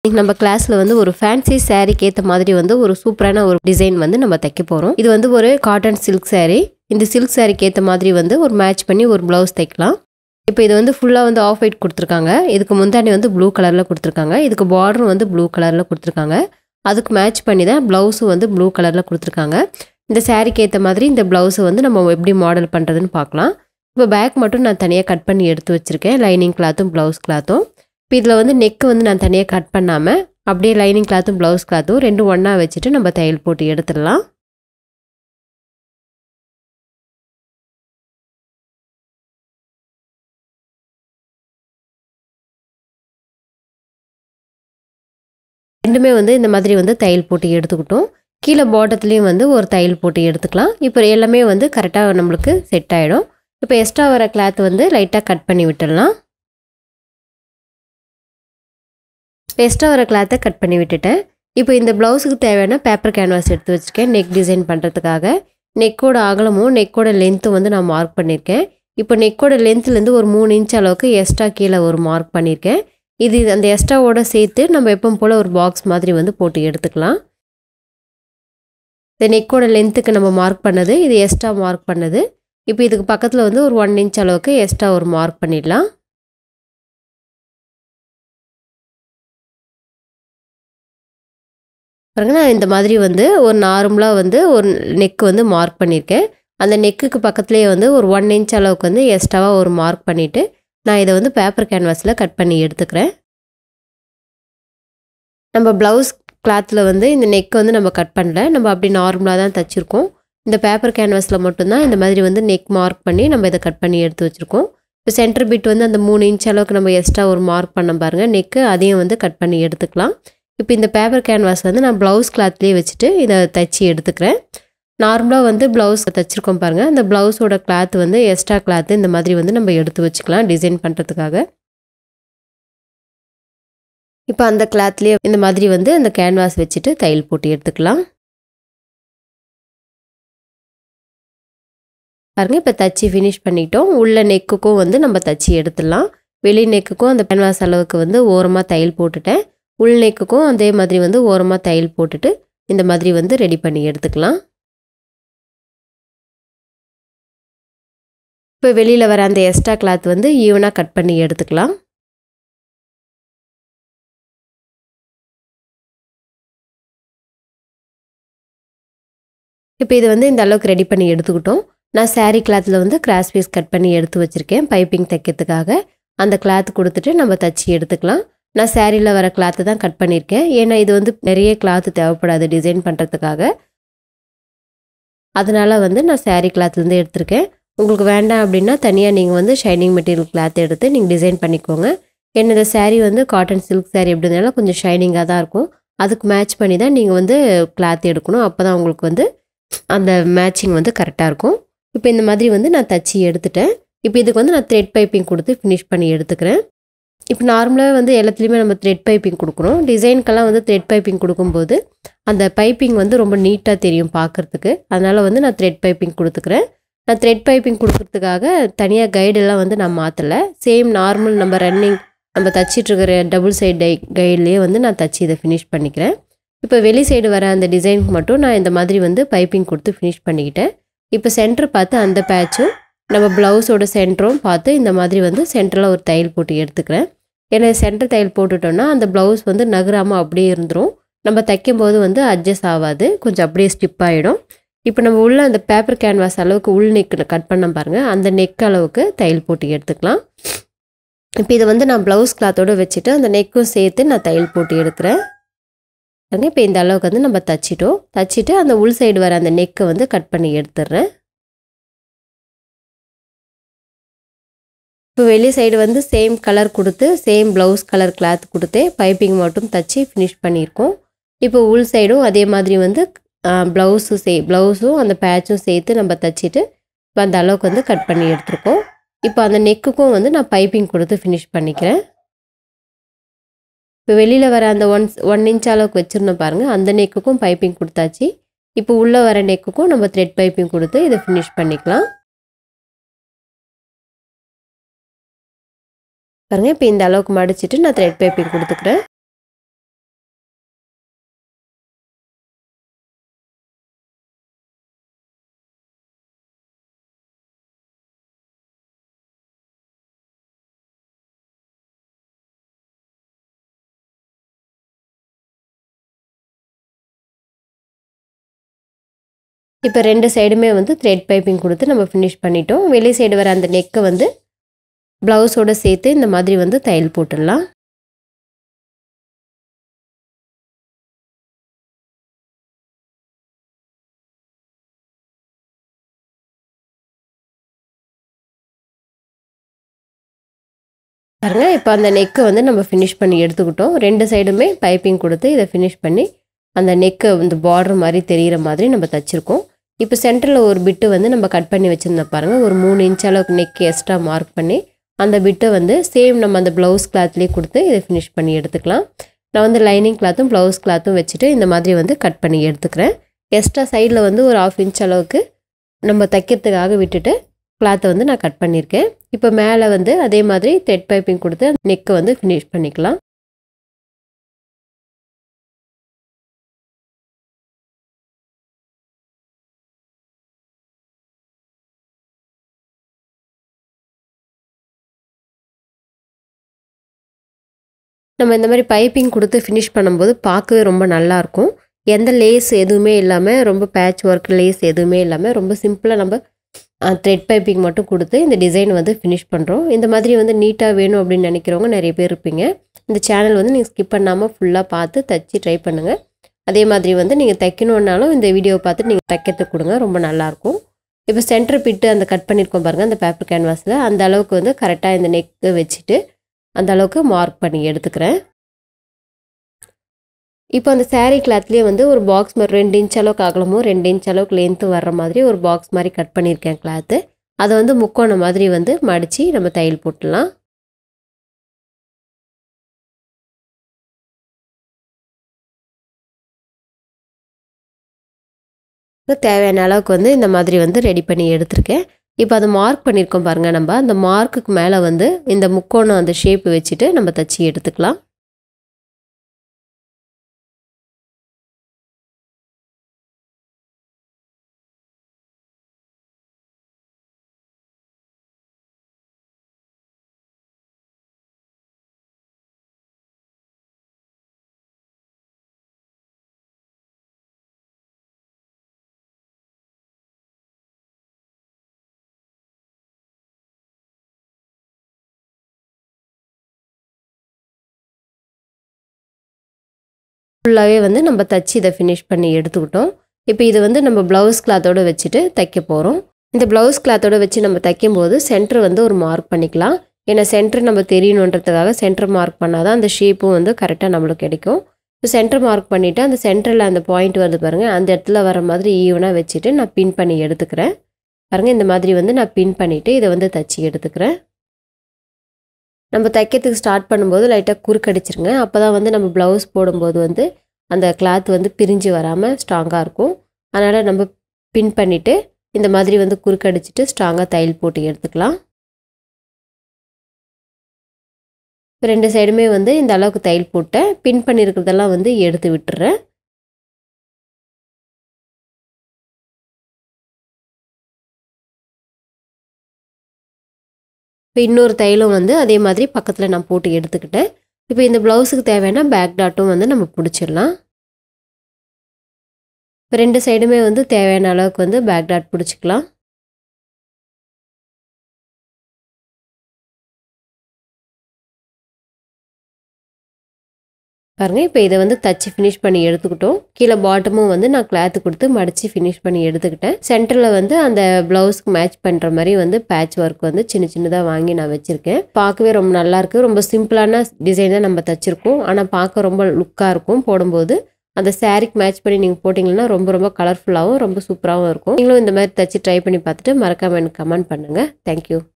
இன்னைக்கு நம்ம கிளாஸ்ல வந்து ஒரு ஃபேன்சி சாரீக்கு ஏற்ற மாதிரி வந்து ஒரு சூப்பரான ஒரு டிசைன் வந்து நம்ம தைக்க போகிறோம். இது வந்து ஒரு காட்டன் சில்க் saree. இந்த சில்க் சாரீக்கு ஏற்ற மாதிரி வந்து ஒரு மேட்ச் பண்ணி ஒரு ப்ளவுஸ் தைக்கலாம். இப்போ இது வந்து ஃபுல்லாக வந்து ஆஃப் ஒயிட் கொடுத்துருக்காங்க. இதுக்கு முந்தானி வந்து ப்ளூ கலரில் கொடுத்துருக்காங்க. இதுக்கு பார்டரும் வந்து ப்ளூ கலரில் கொடுத்துருக்காங்க. அதுக்கு மேட்ச் பண்ணி தான் ப்ளவுஸும் வந்து ப்ளூ கலரில் கொடுத்துருக்காங்க. இந்த சாரீக்கு ஏற்ற மாதிரி இந்த ப்ளவுஸை வந்து நம்ம எப்படி மாடல் பண்ணுறதுன்னு பார்க்கலாம். இப்போ பேக் மட்டும் நான் தனியாக கட் பண்ணி எடுத்து வச்சுருக்கேன். லைனிங் கிளாத்தும் ப்ளவுஸ் கிளாத்தும். இப்போ இதில் வந்து நெக்கு வந்து நான் தனியாக கட் பண்ணாமல் அப்படியே லைனிங் கிளாத்தும் ப்ளவுஸ் கிளாத்தும் ரெண்டும் ஒன்றா வச்சுட்டு நம்ம தையல் போட்டு எடுத்துடலாம். ரெண்டுமே வந்து இந்த மாதிரி வந்து தையல் போட்டு எடுத்துக்கிட்டோம். கீழே பாட்டத்துலேயும் வந்து ஒரு தையல் போட்டு எடுத்துக்கலாம். இப்போ எல்லாமே வந்து கரெக்டாக நம்மளுக்கு செட் ஆகிடும். இப்போ எக்ஸ்ட்ரா வர கிளாத் வந்து லைட்டாக கட் பண்ணி விட்டுடலாம். எக்ஸ்ட்ரா வர கிளாத்தை கட் பண்ணி விட்டுட்டேன். இப்போ இந்த ப்ளவுஸுக்கு தேவையான பேப்பர் கேன்வாஸ் எடுத்து வச்சுருக்கேன் நெக் டிசைன் பண்ணுறதுக்காக. நெக்கோட அகலமும் நெக்கோட லென்த்தும் வந்து நான் மார்க் பண்ணியிருக்கேன். இப்போ நெக்கோட லென்த்துலேருந்து ஒரு 3 இன்ச் அளவுக்கு எக்ஸ்ட்ரா கீழே ஒரு மார்க் பண்ணியிருக்கேன். இது அந்த எக்ஸ்ட்ராவோட சேர்த்து நம்ம எப்பவும் போல் ஒரு பாக்ஸ் மாதிரி வந்து போட்டு எடுத்துக்கலாம். இந்த நெக்கோட லென்த்துக்கு நம்ம மார்க் பண்ணது, இது எக்ஸ்ட்ரா மார்க் பண்ணது. இப்போ இதுக்கு பக்கத்தில் வந்து ஒரு 1 இன்ச் அளவுக்கு எக்ஸ்ட்ரா ஒரு மார்க் பண்ணிடலாம். பாருங்க, நான் இந்த மாதிரி வந்து ஒரு நார்மலாக வந்து ஒரு நெக் வந்து மார்க் பண்ணியிருக்கேன். அந்த நெக்குக்கு பக்கத்துலேயே வந்து ஒரு 1 இன்ச் அளவுக்கு வந்து எக்ஸ்ட்ராவாக ஒரு மார்க் பண்ணிவிட்டு நான் இதை வந்து பேப்பர் கேன்வாஸில் கட் பண்ணி எடுத்துக்கிறேன். நம்ம ப்ளவுஸ் கிளாத்தில் வந்து இந்த நெக் வந்து நம்ம கட் பண்ணல, நம்ம அப்படி நார்மலாக தான் தைச்சிருக்கோம். இந்த பேப்பர் கேன்வாஸில் மட்டும்தான் இந்த மாதிரி வந்து நெக் மார்க் பண்ணி நம்ம இதை கட் பண்ணி எடுத்து வச்சுருக்கோம். இப்போ சென்டர் பிட் வந்து அந்த 3 இன்ச் அளவுக்கு நம்ம எக்ஸ்ட்ரா ஒரு மார்க் பண்ண பாருங்கள் நெக்கு, அதையும் வந்து கட் பண்ணி எடுத்துக்கலாம். இப்போ இந்த பேப்பர் கேன்வாஸ் வந்து நான் ப்ளவுஸ் கிளாத்லேயே வச்சுட்டு இதை தைச்சி எடுத்துக்கிறேன். நார்மலாக வந்து ப்ளவுஸ் தைச்சிருக்கோம் பாருங்கள், அந்த ப்ளவுஸோட கிளாத் வந்து எக்ஸ்ட்ரா கிளாத்து இந்த மாதிரி வந்து நம்ம எடுத்து வச்சுக்கலாம் டிசைன் பண்ணுறதுக்காக. இப்போ அந்த கிளாத்லேயே இந்த மாதிரி வந்து அந்த கேன்வாஸ் வச்சுட்டு தையல் போட்டு எடுத்துக்கலாம். பாருங்கள், இப்போ தச்சு ஃபினிஷ் பண்ணிட்டோம். உள்ள நெக்குக்கும் வந்து நம்ம தச்சு எடுத்துடலாம். வெளி நெக்குக்கும் அந்த கேன்வாஸ் அளவுக்கு வந்து ஓரமாக தையல் போட்டுட்டேன். உள் நெக்குக்கும் அதே மாதிரி வந்து ஓரமாக தையல் போட்டுட்டு இந்த மாதிரி வந்து ரெடி பண்ணி எடுத்துக்கலாம். இப்போ வெளியில் வர அந்த எக்ஸ்ட்ரா கிளாத் வந்து ஈவனாக கட் பண்ணி எடுத்துக்கலாம். இப்போ இது வந்து இந்த அளவுக்கு ரெடி பண்ணி எடுத்துக்கிட்டோம். நான் சாரீ கிளாத்தில் வந்து கிராஸ் பீஸ் கட் பண்ணி எடுத்து வச்சுருக்கேன் பைப்பிங் தைக்கிறதுக்காக. அந்த கிளாத் கொடுத்துட்டு நம்ம தச்சு எடுத்துக்கலாம். நான் சாரியில் வர கிளாத்தை தான் கட் பண்ணியிருக்கேன். ஏன்னா இது வந்து நிறைய கிளாத்து தேவைப்படாது டிசைன் பண்ணுறதுக்காக. அதனால் வந்து நான் சாரீ கிளாத்லேருந்து எடுத்திருக்கேன். உங்களுக்கு வேண்டாம் அப்படின்னா தனியாக நீங்கள் வந்து ஷைனிங் மெட்டீரியல் கிளாத் எடுத்து நீங்கள் டிசைன் பண்ணிக்கோங்க. ஏன்னா இந்த சாரீ வந்து காட்டன் சில்க் சாரீ அப்படின்றதுனால கொஞ்சம் ஷைனிங்காக தான் இருக்கும். அதுக்கு மேட்ச் பண்ணி தான் நீங்கள் வந்து கிளாத் எடுக்கணும். அப்போ தான் உங்களுக்கு வந்து அந்த மேட்சிங் வந்து கரெக்டாக இருக்கும். இப்போ இந்த மாதிரி வந்து நான் தச்சு எடுத்துட்டேன். இப்போ இதுக்கு வந்து நான் த்ரெட் பைப்பிங் கொடுத்து ஃபினிஷ் பண்ணி எடுத்துக்கிறேன். இப்போ நார்மலாக வந்து எல்லாத்துலேயுமே நம்ம த்ரெட் பைப்பிங் கொடுக்குறோம். டிசைனுக்கெல்லாம் வந்து த்ரெட் பைப்பிங் கொடுக்கும்போது அந்த பைப்பிங் வந்து ரொம்ப நீட்டாக தெரியும் பார்க்குறதுக்கு. அதனால் வந்து நான் த்ரெட் பைப்பிங் கொடுத்துக்கிறேன். நான் த்ரெட் பைப்பிங் கொடுக்குறதுக்காக தனியாக கைடெல்லாம் வந்து நான் மாற்றலை. சேம் நார்மல் நம்ம ரன்னிங் நம்ம தச்சிட்ருக்கிற டபுள் சைடு கைட்லேயே வந்து நான் தச்சு இதை ஃபினிஷ் பண்ணிக்கிறேன். இப்போ வெளி சைடு வர அந்த டிசைனுக்கு மட்டும் நான் இந்த மாதிரி வந்து பைப்பிங் கொடுத்து ஃபினிஷ் பண்ணிக்கிட்டேன். இப்போ சென்டர் பார்த்து அந்த பேட்சும் நம்ம ப்ளவுஸோட சென்டரும் பார்த்து இந்த மாதிரி வந்து சென்டரில் ஒரு தையல் போட்டு எடுத்துக்கிறேன். ஏன்னா சென்டர் தையல் போட்டுட்டோன்னா அந்த ப்ளவுஸ் வந்து நகராமல் அப்படியே இருந்துடும். நம்ம தைக்கும்போது வந்து அட்ஜஸ்ட் ஆகாது, கொஞ்சம் அப்படியே ஸ்டிப் ஆகிடும். இப்போ நம்ம உள்ள அந்த பேப்பர் கேன்வாஸ் அளவுக்கு உள் நெக் கட் பண்ண பாருங்கள், அந்த நெக் அளவுக்கு தையல் போட்டு எடுத்துக்கலாம். இப்போ இதை வந்து நான் ப்ளவுஸ் கிளாத்தோடு வச்சுட்டு அந்த நெக்கும் சேர்த்து நான் தையல் போட்டு எடுக்கிறேன். இப்போ இந்த அளவுக்கு வந்து நம்ம தச்சிட்டோம். தச்சுட்டு அந்த உள் சைடு வர அந்த நெக்கை வந்து கட் பண்ணி எடுத்துடுறேன். இப்போ வெளி சைடு வந்து சேம் கலர் கொடுத்து சேம் ப்ளவுஸ் கலர் கிளாத் கொடுத்து பைப்பிங் மட்டும் தச்சு ஃபினிஷ் பண்ணியிருக்கோம். இப்போ உள் சைடும் அதே மாதிரி வந்து ப்ளவுஸும் அந்த பேட்சும் சேர்த்து நம்ம தச்சுட்டு இப்போ அந்த அளவுக்கு வந்து கட் பண்ணி எடுத்துருக்கோம். இப்போ அந்த நெக்குக்கும் வந்து நான் பைப்பிங் கொடுத்து ஃபினிஷ் பண்ணிக்கிறேன். இப்போ வெளியில் வர அந்த 1 இன்ச் அளவுக்கு வச்சுருந்தோம் பாருங்கள், அந்த நெக்குக்கும் பைப்பிங் கொடுத்தாச்சு. இப்போ உள்ளே வர நெக்குக்கும் நம்ம த்ரெட் பைப்பிங் கொடுத்து இதை ஃபினிஷ் பண்ணிக்கலாம். பாருங்கள், இப்போ இந்த அளவுக்கு மடிச்சிட்டு நான் த்ரெட் பைப்பிங் கொடுத்துக்கிறேன். இப்போ 2 சைடுமே வந்து த்ரெட் பைப்பிங் கொடுத்து நம்ம ஃபினிஷ் பண்ணிட்டோம். வெளி சைடு வர அந்த நெக்கை வந்து ப்ளவுஸோடு சேர்த்து இந்த மாதிரி வந்து தையல் போட்டுடலாம். பாருங்க, இப்போ அந்த நெக்கை வந்து நம்ம ஃபினிஷ் பண்ணி எடுத்துக்கிட்டோம். 2 சைடுமே பைப்பிங் கொடுத்து இதை ஃபினிஷ் பண்ணி அந்த நெக்கை வந்து பார்டர் மாதிரி தெரிகிற மாதிரி நம்ம தைச்சிருக்கோம். இப்போ சென்டரில் ஒரு பிட்டு வந்து நம்ம கட் பண்ணி வச்சுருந்தோம் பாருங்கள். ஒரு 3 இன்ச் அளவுக்கு நெக் எக்ஸ்ட்ரா மார்க் பண்ணி அந்த பிட்டை வந்து சேம் நம்ம அந்த ப்ளவுஸ் கிளாத்லேயே கொடுத்து இதை ஃபினிஷ் பண்ணி எடுத்துக்கலாம். நான் வந்து லைனிங் கிளாத்தும் ப்ளவுஸ் கிளாத்தும் வச்சுட்டு இந்த மாதிரி வந்து கட் பண்ணி எடுத்துக்கிறேன். எக்ஸ்ட்ரா சைடில் வந்து ஒரு 1/2 இன்ச் அளவுக்கு நம்ம தைக்கிறதுக்காக விட்டுட்டு கிளாத்தை வந்து நான் கட் பண்ணியிருக்கேன். இப்போ மேலே வந்து அதே மாதிரி த்ரெட் பைப்பிங் கொடுத்து நெக்கை வந்து ஃபினிஷ் பண்ணிக்கலாம். நம்ம இந்த மாதிரி பைப்பிங் கொடுத்து ஃபினிஷ் பண்ணும்போது பார்க்கவே ரொம்ப நல்லாயிருக்கும். எந்த லேஸ் எதுவுமே இல்லாமல், ரொம்ப பேட்ச் ஒர்க் லேஸ் எதுவுமே இல்லாமல் ரொம்ப சிம்பிளாக நம்ம த்ரெட் பைப்பிங் மட்டும் கொடுத்து இந்த டிசைன் வந்து ஃபினிஷ் பண்ணுறோம். இந்த மாதிரி வந்து நீட்டாக வேணும் அப்படின்னு நினைக்கிறவங்க நிறைய பேர் இருப்பீங்க. இந்த சேனல் வந்து நீங்கள் ஸ்கிப் பண்ணாமல் ஃபுல்லாக பார்த்து தைச்சி ட்ரை பண்ணுங்கள். அதே மாதிரி வந்து நீங்கள் தைக்கணுன்னாலும் இந்த வீடியோவை பார்த்துட்டு நீங்கள் தைக்கிறதுக்கு கொடுங்க, ரொம்ப நல்லாயிருக்கும். இப்போ சென்டர் பிட்டு அந்த கட் பண்ணியிருக்கோம் பாருங்கள், அந்த பேப்பர் கேன்வாஸில் அந்த அளவுக்கு வந்து கரெக்டாக இந்த நெக்கை வச்சுட்டு அந்த அளவுக்கு மார்க் பண்ணி எடுத்துக்கிறேன். இப்போ அந்த சாரீ கிளாத்லேயே வந்து ஒரு பாக்ஸ் மாதிரி 2 இன்ச் அளவுக்கு அகலமும் 2 இன்ச் அளவுக்கு லென்த்து வர்ற மாதிரி ஒரு பாக்ஸ் மாதிரி கட் பண்ணியிருக்கேன் கிளாத்து. அதை வந்து முக்கோணம் மாதிரி வந்து மடித்து நம்ம தையல் போட்டுடலாம். தேவையான அளவுக்கு வந்து இந்த மாதிரி வந்து ரெடி பண்ணி எடுத்திருக்கேன். இப்போ அதை மார்க் பண்ணியிருக்கோம் பாருங்கள். நம்ம அந்த மார்க்குக்கு மேலே வந்து இந்த முக்கோணம் அந்த ஷேப் வச்சுட்டு நம்ம தைச்சி எடுத்துக்கலாம். ஃபுல்லாகவே வந்து நம்ம தைச்சி இதை ஃபினிஷ் பண்ணி எடுத்துக்கிட்டோம். இப்போ இது வந்து நம்ம ப்ளவுஸ் கிளாத்தோடு வச்சுட்டு தைக்க போகிறோம். இந்த ப்ளவுஸ் கிளாத்தோடு வச்சு நம்ம தைக்கும்போது சென்டர் வந்து ஒரு மார்க் பண்ணிக்கலாம். ஏன்னா சென்டர் நம்ம தெரியணுன்றதுக்காக சென்டர் மார்க் பண்ணால் தான் அந்த ஷேப்பும் வந்து கரெக்டாக நம்மளுக்கு கிடைக்கும். இப்போ சென்டர் மார்க் பண்ணிவிட்டு அந்த சென்டரில் அந்த பாயிண்ட் வருது பாருங்கள், அந்த இடத்துல வர மாதிரி ஈவனாக வச்சுட்டு நான் பின் பண்ணி எடுத்துக்கிறேன். பாருங்கள், இந்த மாதிரி வந்து நான் பின் பண்ணிவிட்டு இதை வந்து தைச்சி எடுத்துக்கிறேன். நம்ம தைக்கிறதுக்கு ஸ்டார்ட் பண்ணும்போது லைட்டாக குறுக்கடிச்சிருங்க. அப்போ தான் வந்து நம்ம ப்ளவுஸ் போடும்போது வந்து அந்த கிளாத் வந்து பிரிஞ்சு வராமல் ஸ்ட்ராங்காக இருக்கும். அதனால் நம்ம பின் பண்ணிவிட்டு இந்த மாதிரி வந்து குறுக்கடிச்சிட்டு ஸ்ட்ராங்காக தையல் போட்டு எடுத்துக்கலாம். 2 சைடுமே வந்து இந்த அளவுக்கு தையல் போட்டேன். பின் பண்ணியிருக்கிறதெல்லாம் வந்து எடுத்து விட்டுறேன். இப்போ இன்னொரு தையலும் வந்து அதே மாதிரி பக்கத்தில் நான் போட்டு எடுத்துக்கிட்டேன். இப்போ இந்த ப்ளவுஸுக்கு தேவையான பேக் டாட்டும் வந்து நம்ம பிடிச்சிடலாம். இப்போ 2 சைடுமே வந்து தேவையான அளவுக்கு வந்து பேக் டாட் பிடிச்சிக்கலாம். பாருங்கள், இப்போ இதை வந்து தச்சு ஃபினிஷ் பண்ணி எடுத்துக்கிட்டோம். கீழே பாட்டமும் வந்து நான் கிளாத்து கொடுத்து மடித்து ஃபினிஷ் பண்ணி எடுத்துக்கிட்டேன். சென்டரில் வந்து அந்த ப்ளவுஸ்க்கு மேட்ச் பண்ணுற மாதிரி வந்து பேட்ச் ஒர்க் வந்து சின்ன சின்னதாக வாங்கி நான் வச்சுருக்கேன். பார்க்கவே ரொம்ப நல்லாயிருக்கு. ரொம்ப சிம்பிளான டிசைன் தான் நம்ம தைச்சிருக்கோம். ஆனால் பார்க்க ரொம்ப லுக்காக இருக்கும். போடும்போது அந்த சாரீக்கு மேட்ச் பண்ணி நீங்கள் போட்டிங்கன்னா ரொம்ப ரொம்ப கலர்ஃபுல்லாகவும் ரொம்ப சூப்பராகவும் இருக்கும். நீங்களும் இந்த மாதிரி தச்சு ட்ரை பண்ணி பார்த்துட்டு மறக்காமல் எனக்கு கமெண்ட் பண்ணுங்கள். தேங்க்யூ.